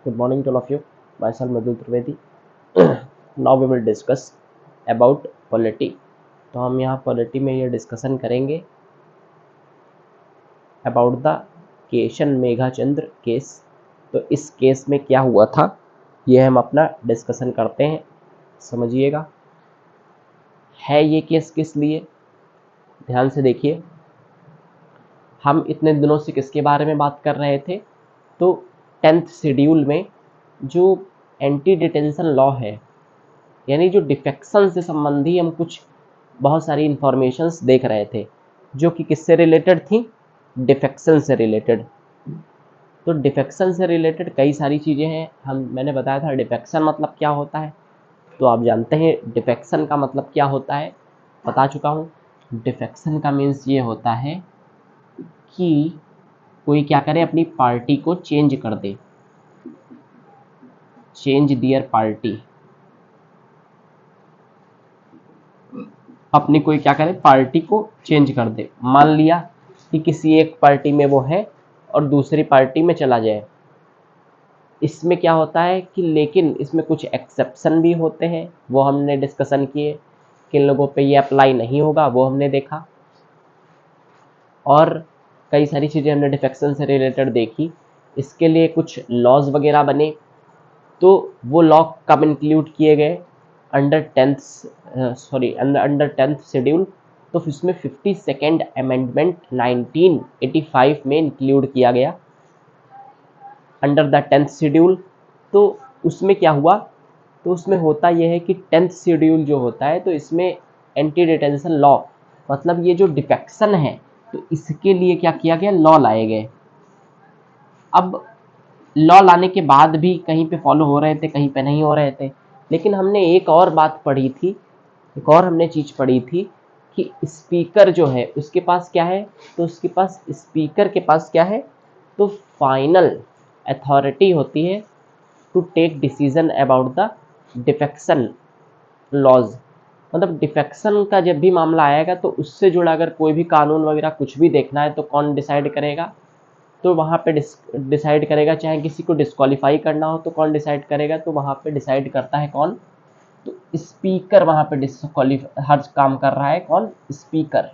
Good morning to all of you. Myself Madhu Trivedi. Now we will discuss about polity. तो हम यहाँ polity में ये discussion करेंगे about the केशन मेघाचंद्र केस। तो इस केस में क्या हुआ था ये हम अपना डिस्कशन करते हैं, समझिएगा। है ये केस किस लिए, ध्यान से देखिए। हम इतने दिनों से किसके बारे में बात कर रहे थे, तो 10th शेड्यूल में जो एंटी डिटेंशन लॉ है, यानी जो डिफेक्शन से संबंधी हम कुछ बहुत सारी इंफॉर्मेशंस देख रहे थे जो कि किससे रिलेटेड थी, डिफेक्शन से रिलेटेड। तो डिफेक्शन से रिलेटेड कई सारी चीज़ें हैं। मैंने बताया था डिफेक्शन मतलब क्या होता है, तो आप जानते हैं डिफेक्शन का मतलब क्या होता है, बता चुका हूँ। डिफेक्शन का मीन्स ये होता है कि कोई क्या करे, अपनी पार्टी को चेंज कर दे, चेंज दियर पार्टी, अपनी कोई क्या करे, पार्टी को चेंज कर दे। मान लिया कि किसी एक पार्टी में वो है और दूसरी पार्टी में चला जाए। इसमें क्या होता है कि लेकिन इसमें कुछ एक्सेप्शन भी होते हैं, वो हमने डिस्कशन किए। किन लोगों पे ये अप्लाई नहीं होगा वो हमने देखा, और कई सारी चीज़ें हमने डिफेक्शन से रिलेटेड देखी। इसके लिए कुछ लॉज वगैरह बने, तो वो लॉ कब इंक्लूड किए गए, अंडर 10th शेड्यूल। तो इसमें 52nd अमेंडमेंट 1985 में इंक्लूड किया गया अंडर द 10th शेड्यूल। तो उसमें क्या हुआ, तो उसमें होता यह है कि 10th शेड्यूल जो होता है, तो इसमें एंटी डिटेंशन लॉ, मतलब ये जो डिफेक्शन है, तो इसके लिए क्या किया गया, लॉ लाए गए। अब लॉ लाने के बाद भी कहीं पे फॉलो हो रहे थे, कहीं पे नहीं हो रहे थे। लेकिन हमने एक और बात पढ़ी थी, एक और हमने चीज़ पढ़ी थी कि स्पीकर जो है उसके पास क्या है, तो उसके पास, स्पीकर के पास क्या है, तो फाइनल अथॉरिटी होती है to take decision about the defection laws. मतलब डिफेक्शन का जब भी मामला आएगा तो उससे जुड़ा अगर कोई भी कानून वगैरह कुछ भी देखना है तो कौन डिसाइड करेगा, तो वहाँ पे डिसाइड करेगा। चाहे किसी को डिस्क्वालीफाई करना हो तो कौन डिसाइड करेगा, तो वहाँ पे डिसाइड करता है कौन, तो स्पीकर। वहाँ पे डिस्क्वालीफाई हर काम कर रहा है कौन, स्पीकर।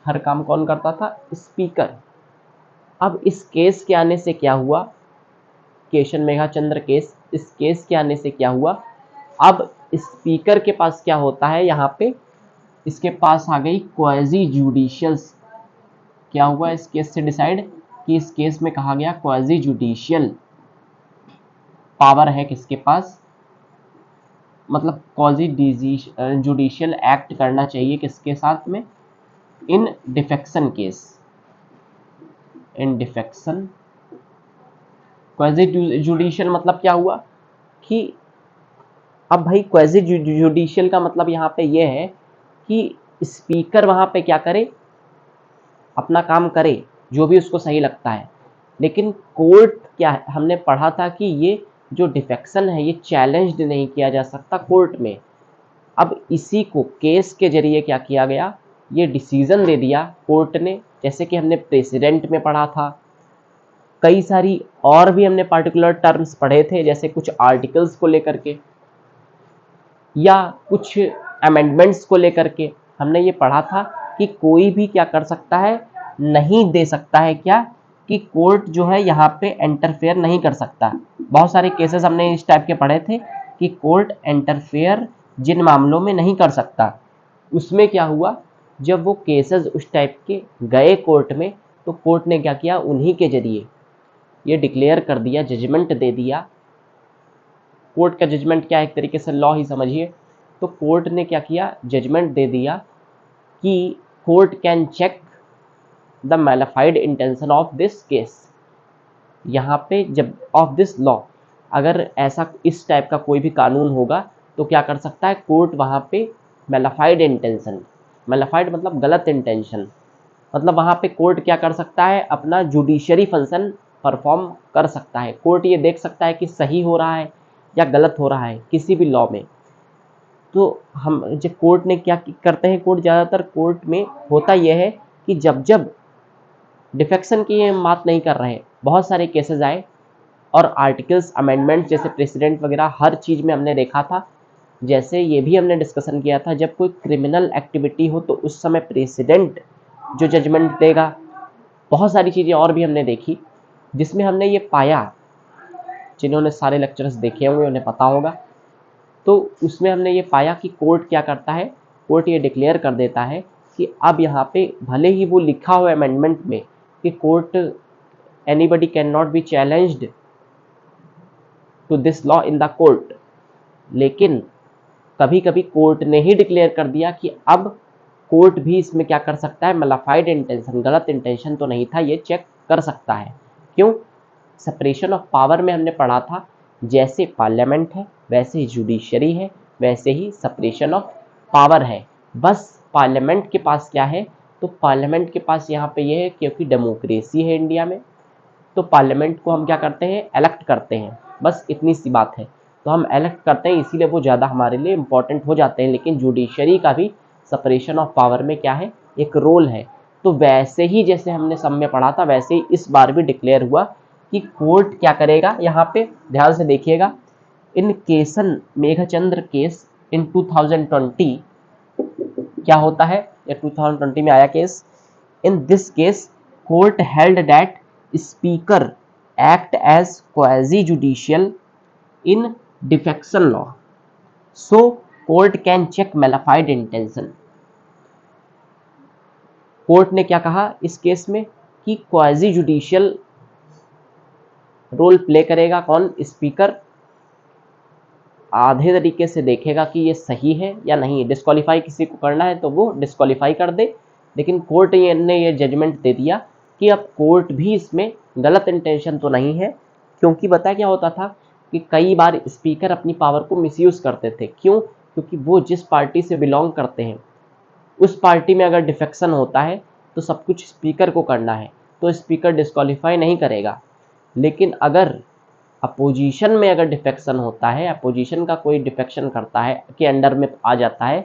हर काम कौन करता था, स्पीकर। अब इस केस के आने से क्या हुआ, केशन मेघाचंद्र केस, इस केस के आने से क्या हुआ, अब स्पीकर के पास क्या होता है, यहाँ पे इसके पास आ गई क्वाजी जुडिशियल। क्या हुआ इस केस से डिसाइड, कि इस केस में कहा गया क्वाजी जुडिशियल पावर है किसके पास, मतलब क्वाजी जुडिशियल एक्ट करना चाहिए किसके साथ में, इन डिफेक्शन केस, इन डिफेक्शन। क्वाजी जुडिशियल मतलब क्या हुआ कि अब भाई क्वाजी जुडिशियल का मतलब यहाँ पे ये है कि स्पीकर वहाँ पे क्या करे, अपना काम करे जो भी उसको सही लगता है। लेकिन कोर्ट क्या है, हमने पढ़ा था कि ये जो डिफेक्शन है ये चैलेंज नहीं किया जा सकता कोर्ट में। अब इसी को केस के जरिए क्या किया गया, ये डिसीजन दे दिया कोर्ट ने। जैसे कि हमने प्रेसिडेंट में पढ़ा था, कई सारी और भी हमने पार्टिकुलर टर्म्स पढ़े थे, जैसे कुछ आर्टिकल्स को लेकर के या कुछ अमेंडमेंट्स को लेकर के हमने ये पढ़ा था कि कोई भी क्या कर सकता है, नहीं दे सकता है क्या, कि कोर्ट जो है यहाँ पे इंटरफेयर नहीं कर सकता। बहुत सारे केसेस हमने इस टाइप के पढ़े थे कि कोर्ट इंटरफेयर जिन मामलों में नहीं कर सकता। उसमें क्या हुआ, जब वो केसेस उस टाइप के गए कोर्ट में, तो कोर्ट ने क्या किया, उन्हीं के जरिए ये डिक्लेयर कर दिया, जजमेंट दे दिया। कोर्ट का जजमेंट क्या है, एक तरीके से लॉ ही समझिए। तो कोर्ट ने क्या किया, जजमेंट दे दिया कि court can check the mala fide intention of this case. यहाँ पे जब ऑफ दिस लॉ, अगर ऐसा इस टाइप का कोई भी कानून होगा तो क्या कर सकता है कोर्ट, वहाँ पे मैलिफाइड इंटेंशन, मैलिफाइड मतलब गलत इंटेंशन, मतलब वहाँ पे कोर्ट क्या कर सकता है, अपना जुडिशरी फंक्शन परफॉर्म कर सकता है। कोर्ट ये देख सकता है कि सही हो रहा है या गलत हो रहा है किसी भी लॉ में। तो हम जब कोर्ट ने क्या करते हैं, कोर्ट ज़्यादातर कोर्ट में होता यह है कि जब जब डिफेक्शन की हम बात नहीं कर रहे हैं, बहुत सारे केसेस आए और आर्टिकल्स अमेंडमेंट जैसे प्रेसिडेंट वगैरह हर चीज़ में हमने देखा था। जैसे ये भी हमने डिस्कशन किया था, जब कोई क्रिमिनल एक्टिविटी हो तो उस समय प्रेसिडेंट जो जजमेंट देगा। बहुत सारी चीज़ें और भी हमने देखी जिसमें हमने ये पाया, जिन्होंने सारे लेक्चर्स देखे होंगे उन्हें पता होगा। तो उसमें हमने ये पाया कि कोर्ट क्या करता है, कोर्ट ये डिक्लेयर कर देता है कि अब यहाँ पे भले ही वो लिखा हो अमेंडमेंट में कि court anybody can not be challenged to this law in the court, लेकिन कभी कभी कोर्ट ने ही डिक्लेयर कर दिया कि अब कोर्ट भी इसमें क्या कर सकता है, मलाफाइड इंटेंशन, गलत इंटेंशन तो नहीं था, ये चेक कर सकता है। क्यों? सेपरेशन ऑफ पावर में हमने पढ़ा था, जैसे पार्लियामेंट है वैसे ही जुडिशरी है, वैसे ही सेपरेशन ऑफ पावर है। बस पार्लियामेंट के पास क्या है, तो पार्लियामेंट के पास यहाँ पे ये है, क्योंकि डेमोक्रेसी है इंडिया में, तो पार्लियामेंट को हम क्या करते हैं, इलेक्ट करते हैं। बस इतनी सी बात है, तो हम इलेक्ट करते हैं, इसीलिए वो ज़्यादा हमारे लिए इंपॉर्टेंट हो जाते हैं। लेकिन जुडिशरी का भी सेपरेशन ऑफ पावर में क्या है, एक रोल है। तो वैसे ही जैसे हमने सब में पढ़ा था, वैसे ही इस बार भी डिक्लेयर हुआ कि कोर्ट क्या करेगा। यहाँ पे ध्यान से देखिएगा, इन केसन मेघचंद्र केस इन 2020 क्या होता है, या 2020 में आया case. In this case court held that speaker act as quasi judicial in defection law, so court can check malafide intention. Court ने क्या कहा इस केस में कि क्वाजी जुडिशियल रोल प्ले करेगा कौन, स्पीकर। आधे तरीके से देखेगा कि ये सही है या नहीं, डिस्क्वालीफाई किसी को करना है तो वो डिस्क्वालीफाई कर दे। लेकिन कोर्ट ने ये जजमेंट दे दिया कि अब कोर्ट भी इसमें गलत इंटेंशन तो नहीं है, क्योंकि पता क्या होता था कि कई बार स्पीकर अपनी पावर को मिसयूज़ करते थे। क्यों? क्योंकि वो जिस पार्टी से बिलोंग करते हैं उस पार्टी में अगर डिफेक्शन होता है तो सब कुछ स्पीकर को करना है, तो स्पीकर डिस्क्वालीफाई नहीं करेगा। लेकिन अगर अपोजिशन में अगर डिफेक्शन होता है, अपोजिशन का कोई डिफेक्शन करता है के अंडर में आ जाता है,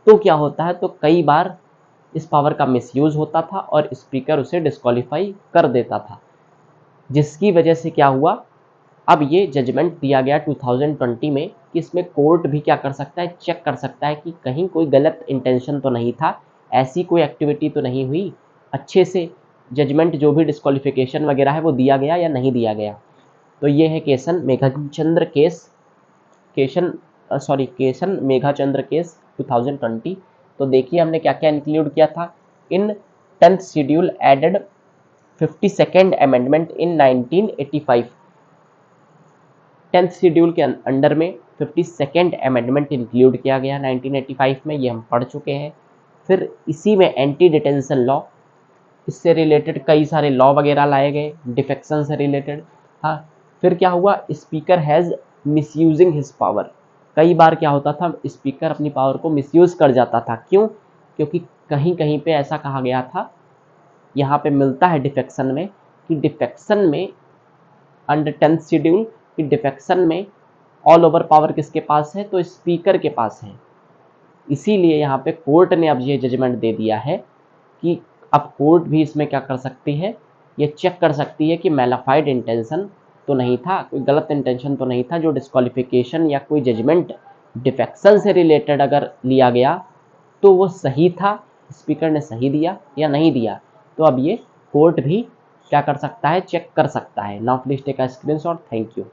तो क्या होता है, तो कई बार इस पावर का मिसयूज़ होता था और स्पीकर उसे डिस्क्वालीफाई कर देता था, जिसकी वजह से क्या हुआ, अब ये जजमेंट दिया गया 2020 में कि इसमें कोर्ट भी क्या कर सकता है, चेक कर सकता है कि कहीं कोई गलत इंटेंशन तो नहीं था, ऐसी कोई एक्टिविटी तो नहीं हुई, अच्छे से जजमेंट जो भी डिस्क्वालिफिकेशन वगैरह है वो दिया गया या नहीं दिया गया। तो ये है केसन मेघाचंद्र केस, केसन मेघाचंद्र केस 2020। तो देखिए हमने क्या क्या इंक्लूड किया था। In 10th schedule added 52nd amendment in 1985। 10th schedule के अंडर में 52nd अमेंडमेंट इंक्लूड किया गया 1985 में, ये हम पढ़ चुके हैं। फिर इसी में एंटी डिटेंशन लॉ, इससे रिलेटेड कई सारे लॉ वगैरह लाए गए डिफेक्शन से रिलेटेड। हाँ, फिर क्या हुआ, speaker has misusing his power. कई बार क्या होता था, स्पीकर अपनी पावर को मिसयूज़ कर जाता था। क्यों? क्योंकि कहीं कहीं पे ऐसा कहा गया था, यहाँ पे मिलता है डिफेक्शन में, कि डिफेक्शन में अंडर 10th शेड्यूल कि डिफेक्शन में ऑल ओवर पावर किसके पास है, तो स्पीकर के पास है। इसीलिए यहाँ पे कोर्ट ने अब ये जजमेंट दे दिया है कि अब कोर्ट भी इसमें क्या कर सकती है, ये चेक कर सकती है कि मेलाफाइड इंटेंशन तो नहीं था, कोई गलत इंटेंशन तो नहीं था। जो डिस्क्वालिफिकेशन या कोई जजमेंट डिफेक्शन से रिलेटेड अगर लिया गया तो वो सही था, स्पीकर ने सही दिया या नहीं दिया, तो अब ये कोर्ट भी क्या कर सकता है, चेक कर सकता है। Now please take a screenshot. Thank you.